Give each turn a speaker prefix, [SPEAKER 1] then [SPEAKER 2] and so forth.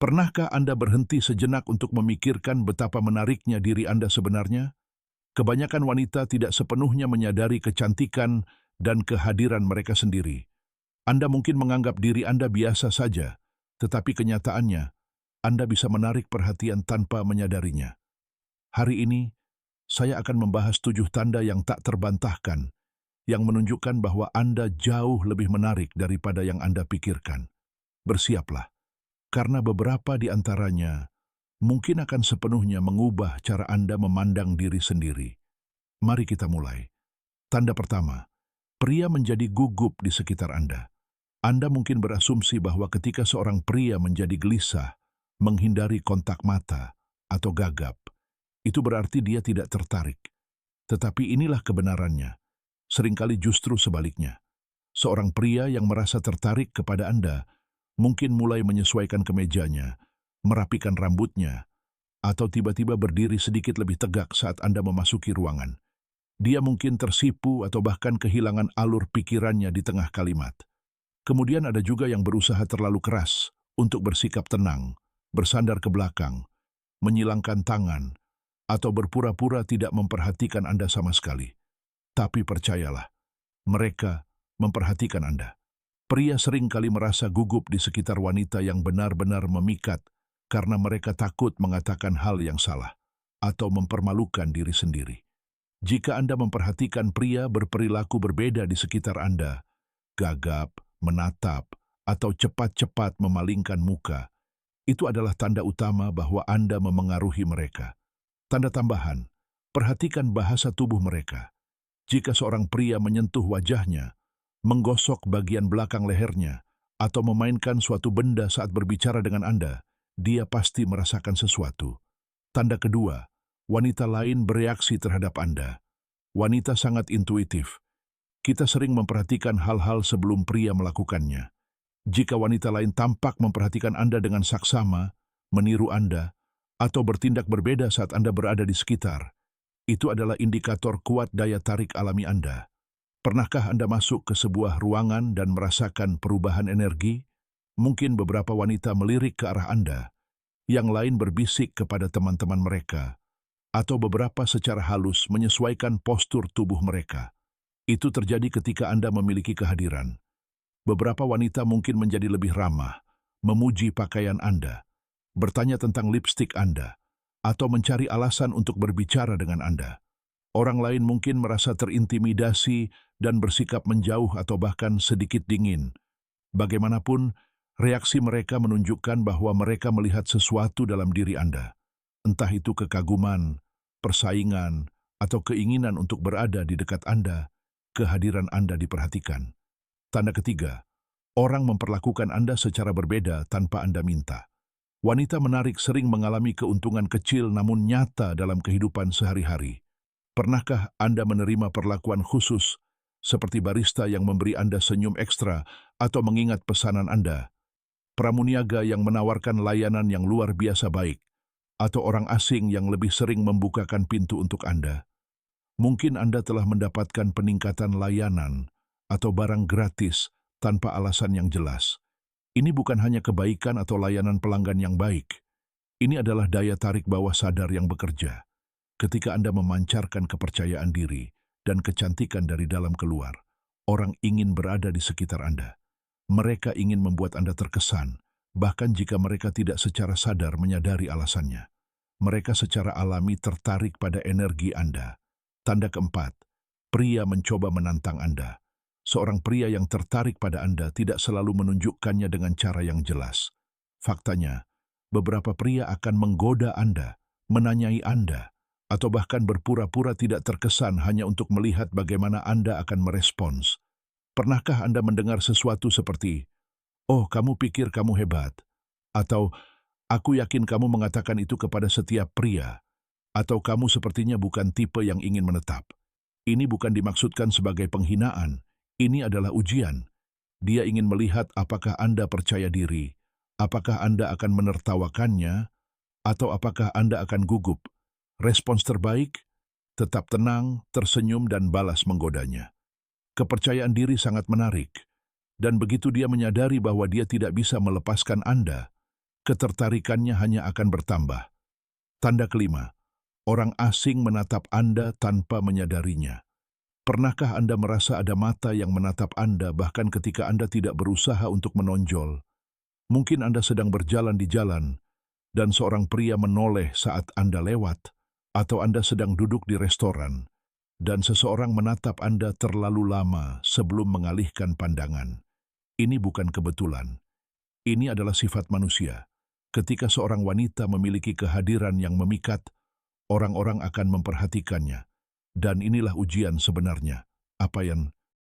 [SPEAKER 1] Pernahkah Anda berhenti sejenak untuk memikirkan betapa menariknya diri Anda sebenarnya? Kebanyakan wanita tidak sepenuhnya menyadari kecantikan dan kehadiran mereka sendiri. Anda mungkin menganggap diri Anda biasa saja, tetapi kenyataannya, Anda bisa menarik perhatian tanpa menyadarinya. Hari ini, saya akan membahas 7 tanda yang tak terbantahkan, yang menunjukkan bahwa Anda jauh lebih menarik daripada yang Anda pikirkan. Bersiaplah, karena beberapa di antaranya mungkin akan sepenuhnya mengubah cara Anda memandang diri sendiri. Mari kita mulai. Tanda pertama, pria menjadi gugup di sekitar Anda. Anda mungkin berasumsi bahwa ketika seorang pria menjadi gelisah, menghindari kontak mata, atau gagap, itu berarti dia tidak tertarik. Tetapi inilah kebenarannya. Seringkali justru sebaliknya. Seorang pria yang merasa tertarik kepada Anda mungkin mulai menyesuaikan kemejanya, merapikan rambutnya, atau tiba-tiba berdiri sedikit lebih tegak saat Anda memasuki ruangan. Dia mungkin tersipu atau bahkan kehilangan alur pikirannya di tengah kalimat. Kemudian ada juga yang berusaha terlalu keras untuk bersikap tenang, bersandar ke belakang, menyilangkan tangan, atau berpura-pura tidak memperhatikan Anda sama sekali. Tapi percayalah, mereka memperhatikan Anda. Pria sering kali merasa gugup di sekitar wanita yang benar-benar memikat karena mereka takut mengatakan hal yang salah atau mempermalukan diri sendiri. Jika Anda memperhatikan pria berperilaku berbeda di sekitar Anda, gagap, menatap, atau cepat-cepat memalingkan muka, itu adalah tanda utama bahwa Anda memengaruhi mereka. Tanda tambahan, perhatikan bahasa tubuh mereka. Jika seorang pria menyentuh wajahnya, menggosok bagian belakang lehernya, atau memainkan suatu benda saat berbicara dengan Anda, dia pasti merasakan sesuatu. Tanda kedua, wanita lain bereaksi terhadap Anda. Wanita sangat intuitif. Kita sering memperhatikan hal-hal sebelum pria melakukannya. Jika wanita lain tampak memperhatikan Anda dengan saksama, meniru Anda, atau bertindak berbeda saat Anda berada di sekitar, itu adalah indikator kuat daya tarik alami Anda. Pernahkah Anda masuk ke sebuah ruangan dan merasakan perubahan energi? Mungkin beberapa wanita melirik ke arah Anda, yang lain berbisik kepada teman-teman mereka, atau beberapa secara halus menyesuaikan postur tubuh mereka. Itu terjadi ketika Anda memiliki kehadiran. Beberapa wanita mungkin menjadi lebih ramah, memuji pakaian Anda, bertanya tentang lipstik Anda, atau mencari alasan untuk berbicara dengan Anda. Orang lain mungkin merasa terintimidasi dan bersikap menjauh atau bahkan sedikit dingin. Bagaimanapun, reaksi mereka menunjukkan bahwa mereka melihat sesuatu dalam diri Anda. Entah itu kekaguman, persaingan, atau keinginan untuk berada di dekat Anda, kehadiran Anda diperhatikan. Tanda ketiga, orang memperlakukan Anda secara berbeda tanpa Anda minta. Wanita menarik sering mengalami keuntungan kecil namun nyata dalam kehidupan sehari-hari. Pernahkah Anda menerima perlakuan khusus, seperti barista yang memberi Anda senyum ekstra atau mengingat pesanan Anda? Pramuniaga yang menawarkan layanan yang luar biasa baik, atau orang asing yang lebih sering membukakan pintu untuk Anda? Mungkin Anda telah mendapatkan peningkatan layanan atau barang gratis tanpa alasan yang jelas. Ini bukan hanya kebaikan atau layanan pelanggan yang baik. Ini adalah daya tarik bawah sadar yang bekerja. Ketika Anda memancarkan kepercayaan diri dan kecantikan dari dalam keluar, orang ingin berada di sekitar Anda. Mereka ingin membuat Anda terkesan, bahkan jika mereka tidak secara sadar menyadari alasannya. Mereka secara alami tertarik pada energi Anda. Tanda keempat, pria mencoba menantang Anda. Seorang pria yang tertarik pada Anda tidak selalu menunjukkannya dengan cara yang jelas. Faktanya, beberapa pria akan menggoda Anda, menanyai Anda, atau bahkan berpura-pura tidak terkesan hanya untuk melihat bagaimana Anda akan merespons. Pernahkah Anda mendengar sesuatu seperti, "Oh, kamu pikir kamu hebat," atau "Aku yakin kamu mengatakan itu kepada setiap pria," atau "Kamu sepertinya bukan tipe yang ingin menetap." Ini bukan dimaksudkan sebagai penghinaan, ini adalah ujian. Dia ingin melihat apakah Anda percaya diri, apakah Anda akan menertawakannya, atau apakah Anda akan gugup. Respons terbaik, tetap tenang, tersenyum dan balas menggodanya. Kepercayaan diri sangat menarik, dan begitu dia menyadari bahwa dia tidak bisa melepaskan Anda, ketertarikannya hanya akan bertambah. Tanda kelima, orang asing menatap Anda tanpa menyadarinya. Pernahkah Anda merasa ada mata yang menatap Anda bahkan ketika Anda tidak berusaha untuk menonjol? Mungkin Anda sedang berjalan di jalan, dan seorang pria menoleh saat Anda lewat, atau Anda sedang duduk di restoran, dan seseorang menatap Anda terlalu lama sebelum mengalihkan pandangan. Ini bukan kebetulan. Ini adalah sifat manusia. Ketika seorang wanita memiliki kehadiran yang memikat, orang-orang akan memperhatikannya. Dan inilah ujian sebenarnya. Apa yang